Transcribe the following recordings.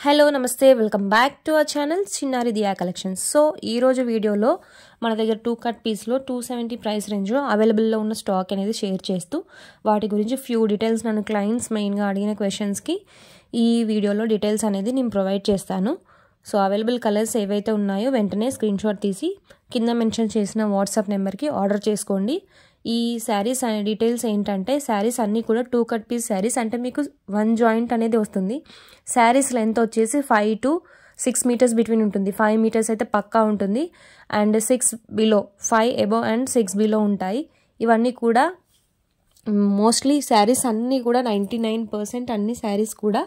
Hello నమస్తే welcome back to our channel చిన్నారి దియా collections. So ఈ రోజు వీడియోలో మన దగ్గర 2 కట్ పీస్లో 270 ప్రైస్ రేంజ్లో అవైలబుల్లో ఉన్న స్టాక్ అనేది షేర్ చేస్తూ వాటి గురించి ఫ్యూ డీటెయిల్స్ నన్ను క్లయింట్స్ మెయిన్గా అడిగిన క్వశ్చన్స్కి ఈ వీడియోలో డీటెయిల్స్ అనేది నేను ప్రొవైడ్ చేస్తాను. సో అవైలబుల్ కలర్స్ ఏవైతే ఉన్నాయో వెంటనే స్క్రీన్ షాట్ తీసి కింద మెన్షన్ చేసిన వాట్సాప్ నెంబర్కి ఆర్డర్ చేసుకోండి. ఈ శారీస్ డీటెయిల్స్ ఏంటంటే శారీస్ అన్నీ కూడా 2 కట్ పీస్ శారీస్, అంటే మీకు 1 జాయింట్ అనేది వస్తుంది. శారీస్ లెంత్ వచ్చేసి 5 to 6 మీటర్స్ బిట్వీన్ ఉంటుంది. 5 మీటర్స్ అయితే పక్కా ఉంటుంది and 6 below, 5 above and 6 below ఉంటాయి. ఇవన్నీ కూడా మోస్ట్లీ శారీస్ అన్నీ కూడా 99% అన్ని శారీస్ కూడా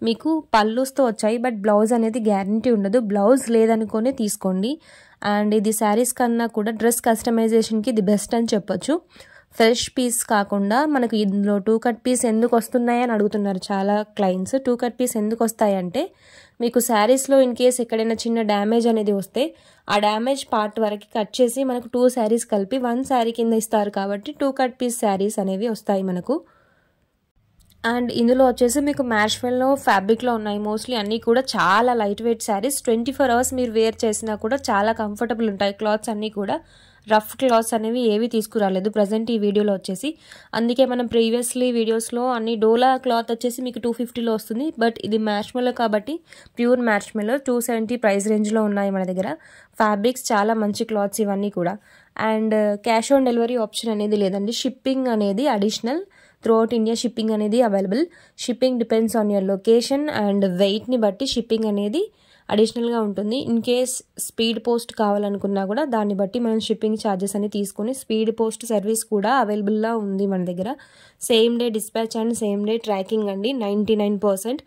మీకు పళ్ళుస్తో వచ్చాయి. బట్ బ్లౌజ్ అనేది గ్యారంటీ ఉండదు, బ్లౌజ్ లేదనుకొని తీసుకోండి. అండ్ ఇది శారీస్ కన్నా కూడా డ్రెస్ కస్టమైజేషన్కి ఇది బెస్ట్ అని చెప్పొచ్చు. ఫ్రెష్ పీస్ కాకుండా మనకు ఇందులో 2 కట్ పీస్ ఎందుకు వస్తున్నాయి అని అడుగుతున్నారు చాలా క్లయింట్స్. 2 కట్ పీస్ ఎందుకు వస్తాయంటే మీకు శారీస్లో ఇన్ కేస్ ఎక్కడైనా చిన్న డ్యామేజ్ అనేది వస్తే ఆ డ్యామేజ్ పార్ట్ వరకు కట్ చేసి మనకు 2 శారీస్ కలిపి 1 శారీ కింద ఇస్తారు కాబట్టి 2 కట్ పీస్ శారీస్ అనేవి వస్తాయి మనకు. అండ్ ఇందులో వచ్చేసి మీకు మ్యాష్మెల్లో ఫ్యాబ్రిక్లో ఉన్నాయి. మోస్ట్లీ అన్నీ కూడా చాలా లైట్ వెయిట్ శారీస్, 24 అవర్స్ మీరు వేర్ చేసినా కూడా చాలా కంఫర్టబుల్ ఉంటాయి. క్లాత్స్ అన్నీ కూడా రఫ్ క్లాత్స్ అనేవి ఏవి తీసుకురాలేదు ప్రజెంట్ ఈ వీడియోలో వచ్చేసి. అందుకే మనం ప్రీవియస్లీ వీడియోస్లో అన్ని డోలా క్లాత్ వచ్చేసి మీకు 250లో వస్తుంది. బట్ ఇది మ్యాష్మెల్లో కాబట్టి ప్యూర్ మ్యాష్మెల్లో 270 ప్రైస్ రేంజ్లో ఉన్నాయి మన దగ్గర. ఫ్యాబ్రిక్స్ చాలా మంచి క్లాత్స్ ఇవన్నీ కూడా. And cash on delivery option అనేది లేదండి. షిప్పింగ్ అనేది అడిషనల్, త్రూఅవుట్ ఇండియా షిప్పింగ్ అనేది available. Shipping depends on your location and వెయిట్ని బట్టి షిప్పింగ్ అనేది అడిషనల్గా ఉంటుంది. ఇన్ కేస్ స్పీడ్ పోస్ట్ కావాలనుకున్నా కూడా దాన్ని బట్టి మనం షిప్పింగ్ ఛార్జెస్ అని తీసుకుని స్పీడ్ పోస్ట్ సర్వీస్ కూడా అవైలబుల్గా ఉంది మన దగ్గర. Same day dispatch and same day tracking అండి 99%.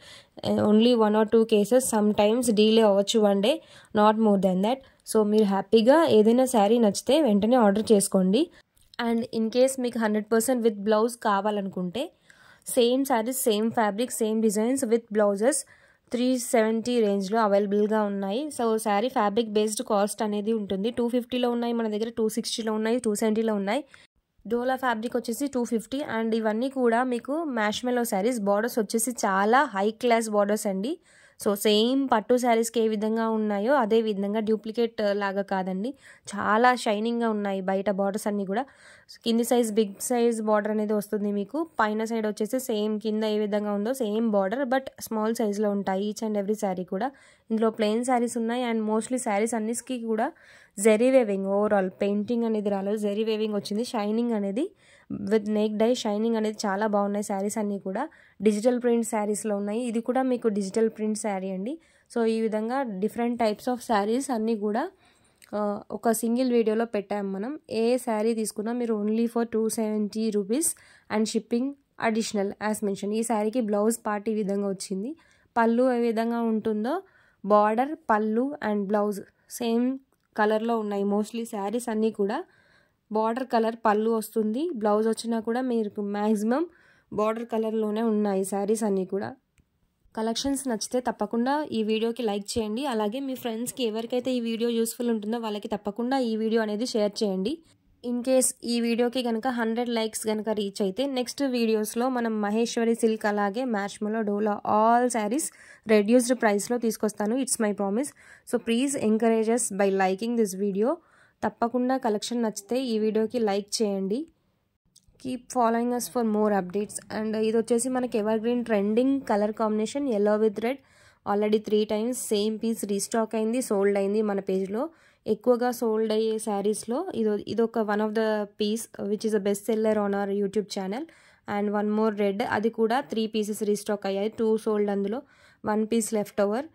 Only 1 or 2 cases some times delay అవ్వచ్చు 1 day, not more than that. So మీరు హ్యాపీగా ఏదైనా శారీ నచ్చితే వెంటనే ఆర్డర్ చేసుకోండి. అండ్ ఇన్ కేస్ మీకు 100% విత్ బ్లౌజ్ కావాలనుకుంటే same saris, same fabric, same designs with blouses 370 రేంజ్లో అవైలబుల్గా ఉన్నాయి. So sari fabric based cost అనేది ఉంటుంది. 250లో ఉన్నాయి మన దగ్గర, 260లో ఉన్నాయి, 270లో ఉన్నాయి. డోలా ఫ్యాబ్రిక్ వచ్చేసి 250. అండ్ ఇవన్నీ కూడా మీకు మ్యాష్మెల్లో శారీస్. బార్డర్స్ వచ్చేసి చాలా హై క్లాస్ బార్డర్స్ అండి. సో సేమ్ పట్టు శారీస్కి ఏ విధంగా ఉన్నాయో అదే విధంగా డూప్లికేట్ లాగా కాదండి, చాలా షైనింగ్గా ఉన్నాయి బయట బార్డర్స్ అన్నీ కూడా. కింది సైజ్ బిగ్ సైజ్ బార్డర్ అనేది వస్తుంది మీకు. పైన సైడ్ వచ్చేసి సేమ్ కింద ఏ విధంగా ఉందో సేమ్ బార్డర్ బట్ స్మాల్ సైజ్లో ఉంటాయి ఈచ్ అండ్ ఎవ్రీ శారీ కూడా. ఇందులో ప్లెయిన్ శారీస్ ఉన్నాయి. అండ్ మోస్ట్లీ శారీస్ అన్నిటికీ కూడా జెరీ వేవింగ్, ఓవరాల్ పెయింటింగ్ అనేది రాలేదు, జెరీ వేవింగ్ వచ్చింది. షైనింగ్ అనేది విత్ నెక్ డై షైనింగ్ అనేది చాలా బాగున్నాయి శారీస్ అన్నీ కూడా. డిజిటల్ ప్రింట్ శారీస్లో ఉన్నాయి. ఇది కూడా మీకు డిజిటల్ ప్రింట్ శారీ అండి. సో ఈ విధంగా డిఫరెంట్ టైప్స్ ఆఫ్ శారీస్ అన్నీ కూడా ఒక సింగిల్ వీడియోలో పెట్టాము మనం. ఏ శారీ తీసుకున్నా మీరు only for 270 rupees and shipping additional as mention. ఈ శారీకి బ్లౌజ్ పార్ట్ ఈ విధంగా వచ్చింది. పళ్ళు ఏ విధంగా ఉంటుందో బార్డర్, పళ్ళు అండ్ బ్లౌజ్ సేమ్ కలర్లో ఉన్నాయి. మోస్ట్లీ శారీస్ అన్నీ కూడా బార్డర్ కలర్ పళ్ళు వస్తుంది, బ్లౌజ్ వచ్చినా కూడా మీకు మ్యాక్సిమం బార్డర్ కలర్లోనే ఉన్నాయి శారీస్ అన్నీ కూడా. కలెక్షన్స్ నచ్చితే తప్పకుండా ఈ వీడియోకి లైక్ చేయండి. అలాగే మీ ఫ్రెండ్స్కి ఎవరికైతే ఈ వీడియో యూస్ఫుల్ ఉంటుందో వాళ్ళకి తప్పకుండా ఈ వీడియో అనేది షేర్ చేయండి. ఇన్ కేస్ ఈ వీడియోకి కనుక 100 లైక్స్ కనుక రీచ్ అయితే నెక్స్ట్ వీడియోస్లో మనం మహేశ్వరి సిల్క్ అలాగే మ్యాష్మెల్లో డోలా ఆల్ శారీస్ రెడ్యూస్డ్ ప్రైస్లో తీసుకొస్తాను. It's my promise. So please encourages by liking this video. తప్పకుండా కలెక్షన్ నచ్చితే ఈ వీడియోకి లైక్ చేయండి. Keep following us for more updates. And ఇది వచ్చేసి మనకి evergreen trending colour combination yellow with red. Already 3 times same piece restock అయింది, sold అయింది మన పేజ్లో. ఎక్కువగా సోల్డ్ అయ్యే శారీస్లో ఇదొక one of the piece which is a best seller on our YouTube channel. And 1 more red, అది కూడా 3 pieces రీస్టాక్ అయ్యాయి. 2 సోల్డ్, అందులో 1 piece లెఫ్ట్ ఓవర్.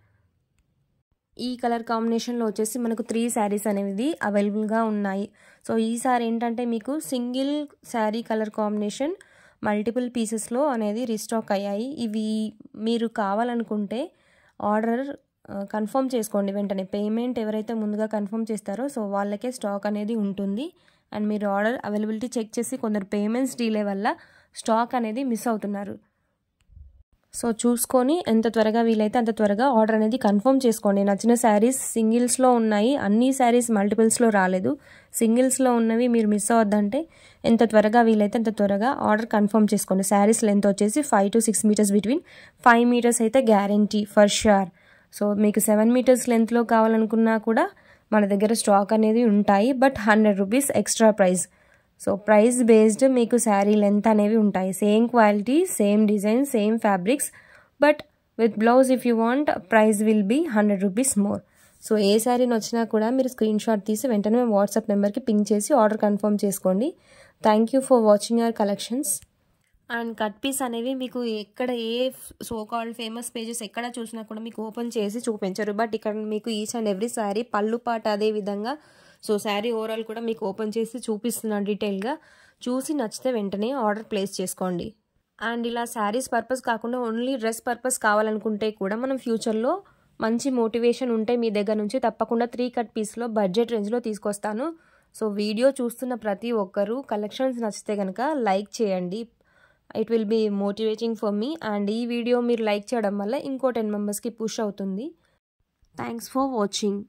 ఈ కలర్ కాంబినేషన్లో వచ్చేసి మనకు 3 శారీస్ అనేవి అవైలబుల్గా ఉన్నాయి. సో ఈసారి ఏంటంటే మీకు single sari colour combination multiple పీసెస్లో అనేది రీస్టాక్ అయ్యాయి. ఇవి మీరు కావాలనుకుంటే ఆర్డర్ కన్ఫర్మ్ చేసుకోండి వెంటనే. పేమెంట్ ఎవరైతే ముందుగా కన్ఫర్మ్ చేస్తారో సో వాళ్ళకే స్టాక్ అనేది ఉంటుంది. అండ్ మీరు ఆర్డర్ అవైలబిలిటీ చెక్ చేసి కొందరు పేమెంట్స్ డిలే వల్ల స్టాక్ అనేది మిస్ అవుతున్నారు. సో చూసుకొని ఎంత త్వరగా వీలైతే అంత త్వరగా ఆర్డర్ అనేది కన్ఫర్మ్ చేసుకోండి. నచ్చిన శారీస్ సింగిల్స్లో ఉన్నాయి, అన్ని శారీస్ మల్టిపుల్స్లో రాలేదు. సింగిల్స్లో ఉన్నవి మీరు మిస్ అవ్వద్దంటే ఎంత త్వరగా వీలైతే అంత త్వరగా ఆర్డర్ కన్ఫర్మ్ చేసుకోండి. శారీస్ లెంత్ వచ్చేసి 5 to 6 మీటర్స్ బిట్వీన్. 5 మీటర్స్ అయితే గ్యారంటీ ఫర్ ష్యూర్. సో మీకు 7 మీటర్స్ లెంత్లో కావాలనుకున్నా కూడా మన దగ్గర స్టాక్ అనేది ఉంటాయి. But 100 rupees extra price. So price based మీకు శారీ లెంత్ అనేవి ఉంటాయి. Same quality, same design, same fabrics, but with blouse if you want price will be 100 rupees more. So ఏ శారీ నచ్చినా కూడా మీరు స్క్రీన్ షాట్ తీసి వెంటనే వాట్సాప్ నెంబర్కి పింక్ చేసి ఆర్డర్ కన్ఫర్మ్ చేసుకోండి. Thank you for watching our collections. And cut piece అనేవి మీకు ఎక్కడ ఏ సో కాల్డ్ ఫేమస్ పేజెస్ ఎక్కడ చూసినా కూడా మీకు ఓపెన్ చేసి చూపించరు. బట్ ఇక్కడ మీకు ఈచ్ అండ్ ఎవ్రీ శారీ పళ్ళు పాట అదే విధంగా సో శారీ ఓవరాల్ కూడా మీకు ఓపెన్ చేసి చూపిస్తున్నాను డీటెయిల్గా. చూసి నచ్చితే వెంటనే ఆర్డర్ ప్లేస్ చేసుకోండి. అండ్ ఇలా శారీస్ పర్పస్ కాకుండా ఓన్లీ డ్రెస్ పర్పస్ కావాలనుకుంటే కూడా మనం ఫ్యూచర్లో మంచి మోటివేషన్ ఉంటే మీ దగ్గర నుంచి తప్పకుండా 3 కట్ పీస్లో బడ్జెట్ రేంజ్లో తీసుకొస్తాను. సో వీడియో చూస్తున్న ప్రతి ఒక్కరూ కలెక్షన్స్ నచ్చితే కనుక లైక్ చేయండి. It will be motivating for me. And ఈ వీడియో మీరు లైక్ చేయడం వల్ల ఇంకో 10 మెంబర్స్కి పుష్ అవుతుంది. Thanks for watching.